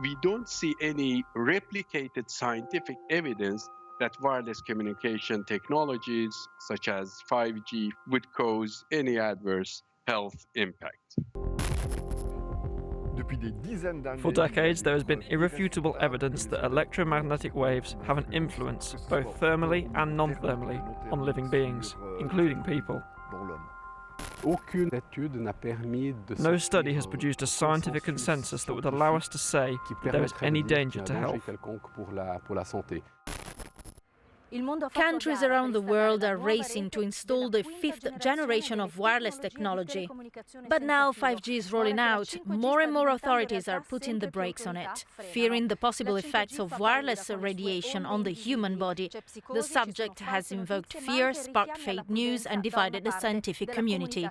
we don't see any replicated scientific evidence that wireless communication technologies such as 5G would cause any adverse health impact. For decades, there has been irrefutable evidence that electromagnetic waves have an influence, both thermally and non-thermally, on living beings, including people. No study has produced a scientific consensus that would allow us to say that there is any danger to health. Countries around the world are racing to install the fifth generation of wireless technology. But now 5G is rolling out, more and more authorities are putting the brakes on it, fearing the possible effects of wireless radiation on the human body. The subject has invoked fear, sparked fake news and divided the scientific community.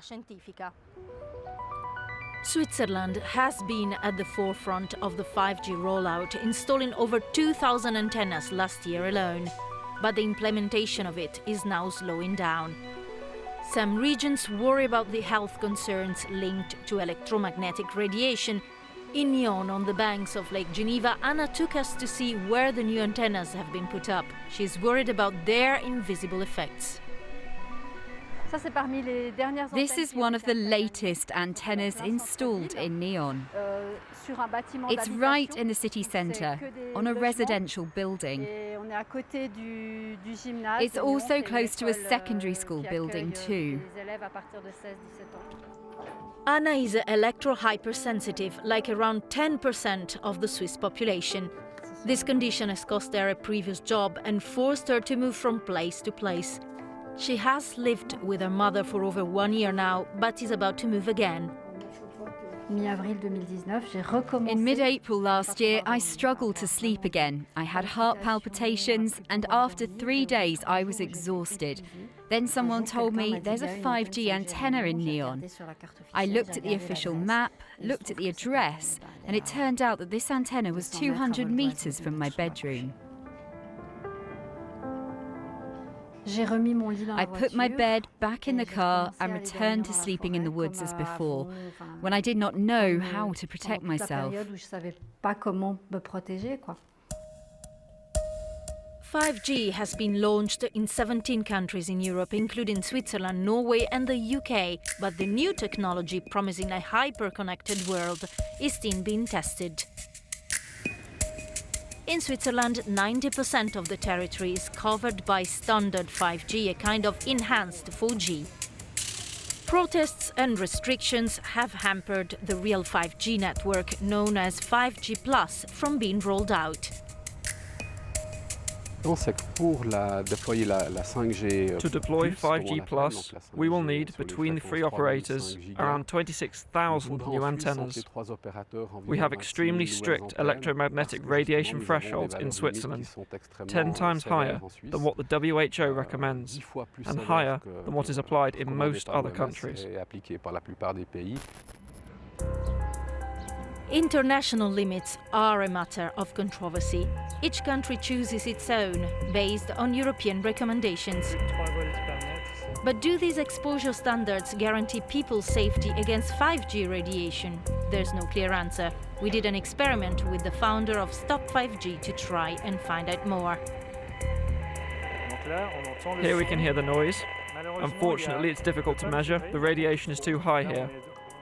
Switzerland has been at the forefront of the 5G rollout, installing over 2,000 antennas last year alone. But the implementation of it is now slowing down. Some regions worry about the health concerns linked to electromagnetic radiation. In Nyon, on the banks of Lake Geneva, Anna took us to see where the new antennas have been put up. She's worried about their invisible effects. This is one of the latest antennas installed in Nyon. It's right in the city centre, on a residential building. It's also close to a secondary school building too. Anna is electrohypersensitive, like around 10% of the Swiss population. This condition has cost her a previous job and forced her to move from place to place. She has lived with her mother for over 1 year now, but is about to move again. In mid-April last year, I struggled to sleep again. I had heart palpitations, and after 3 days, I was exhausted. Then someone told me there's a 5G antenna in Nyon. I looked at the official map, looked at the address, and it turned out that this antenna was 200 meters from my bedroom. I put my bed back in the car and returned to sleeping in the woods as before, when I did not know how to protect myself. 5G has been launched in 17 countries in Europe, including Switzerland, Norway and the UK. But the new technology, promising a hyper-connected world, is still being tested. In Switzerland, 90% of the territory is covered by standard 5G, a kind of enhanced 4G. Protests and restrictions have hampered the real 5G network, known as 5G Plus, from being rolled out. To deploy 5G Plus, we will need, between the three operators, around 26,000 new antennas. We have extremely strict electromagnetic radiation thresholds in Switzerland, 10 times higher than what the WHO recommends, and higher than what is applied in most other countries. International limits are a matter of controversy. Each country chooses its own, based on European recommendations. But do these exposure standards guarantee people's safety against 5G radiation? There's no clear answer. We did an experiment with the founder of Stop 5G to try and find out more. Here we can hear the noise. Unfortunately, it's difficult to measure. The radiation is too high here.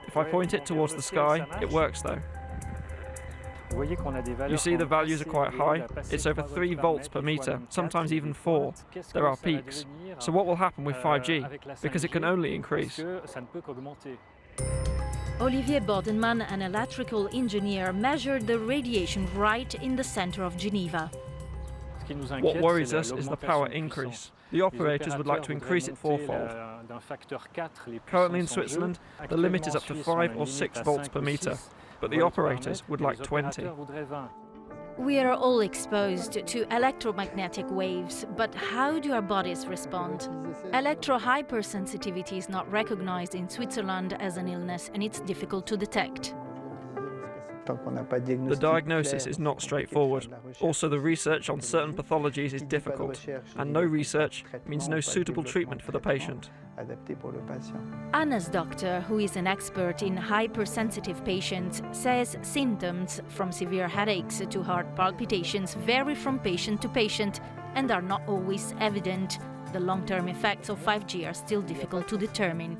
If I point it towards the sky, it works though. You see the values are quite high. It's over 3 volts per meter, sometimes even 4. There are peaks. So what will happen with 5G? Because it can only increase. Olivier Bodenman, an electrical engineer, measured the radiation right in the center of Geneva. What worries us is the power increase. The operators would like to increase it fourfold. Currently in Switzerland, the limit is up to 5 or 6 volts per meter, but the operators would like 20. We are all exposed to electromagnetic waves, but how do our bodies respond? Electrohypersensitivity is not recognized in Switzerland as an illness, and it's difficult to detect. The diagnosis is not straightforward. Also, the research on certain pathologies is difficult, and no research means no suitable treatment for the patient. Anna's doctor, who is an expert in hypersensitive patients, says symptoms from severe headaches to heart palpitations vary from patient to patient and are not always evident. The long-term effects of 5G are still difficult to determine.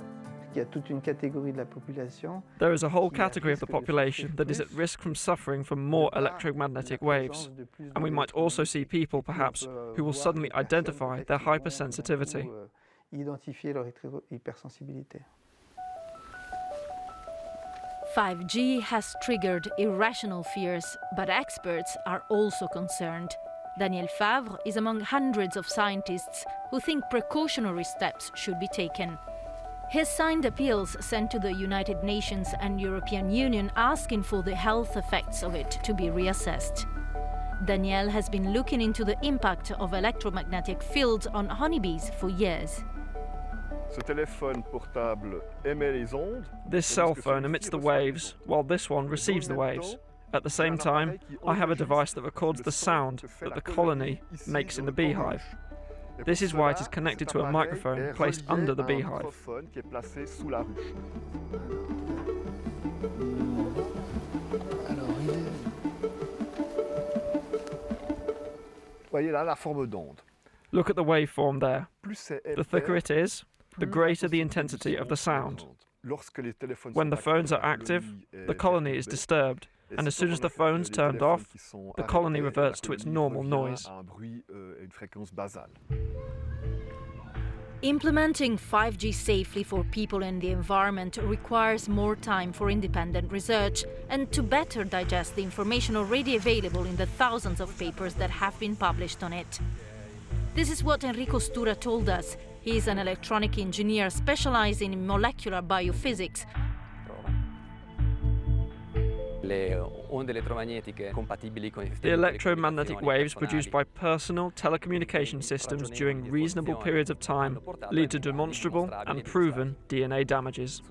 There is a whole category of the population that is at risk from suffering from more electromagnetic waves, and we might also see people, perhaps, who will suddenly identify their hypersensitivity. 5G has triggered irrational fears, but experts are also concerned. Daniel Favre is among hundreds of scientists who think precautionary steps should be taken. He signed appeals sent to the United Nations and European Union asking for the health effects of it to be reassessed. Daniel has been looking into the impact of electromagnetic fields on honeybees for years. This cell phone emits the waves, while this one receives the waves. At the same time, I have a device that records the sound that the colony makes in the beehive. This is why it is connected to a microphone placed under the beehive. Look at the waveform there. The thicker it is, the greater the intensity of the sound. When the phones are active, the colony is disturbed, and as soon as the phone's turned off, the colony reverts to its normal noise. Implementing 5G safely for people and the environment requires more time for independent research and to better digest the information already available in the thousands of papers that have been published on it. This is what Enrico Stura told us. He is an electronic engineer specializing in molecular biophysics. The electromagnetic waves produced by personal telecommunication systems during reasonable periods of time lead to demonstrable and proven DNA damages.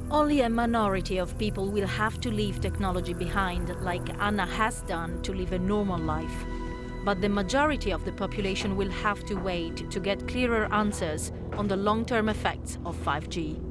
Only a minority of people will have to leave technology behind, like Anna has done to live a normal life. But the majority of the population will have to wait to get clearer answers on the long-term effects of 5G.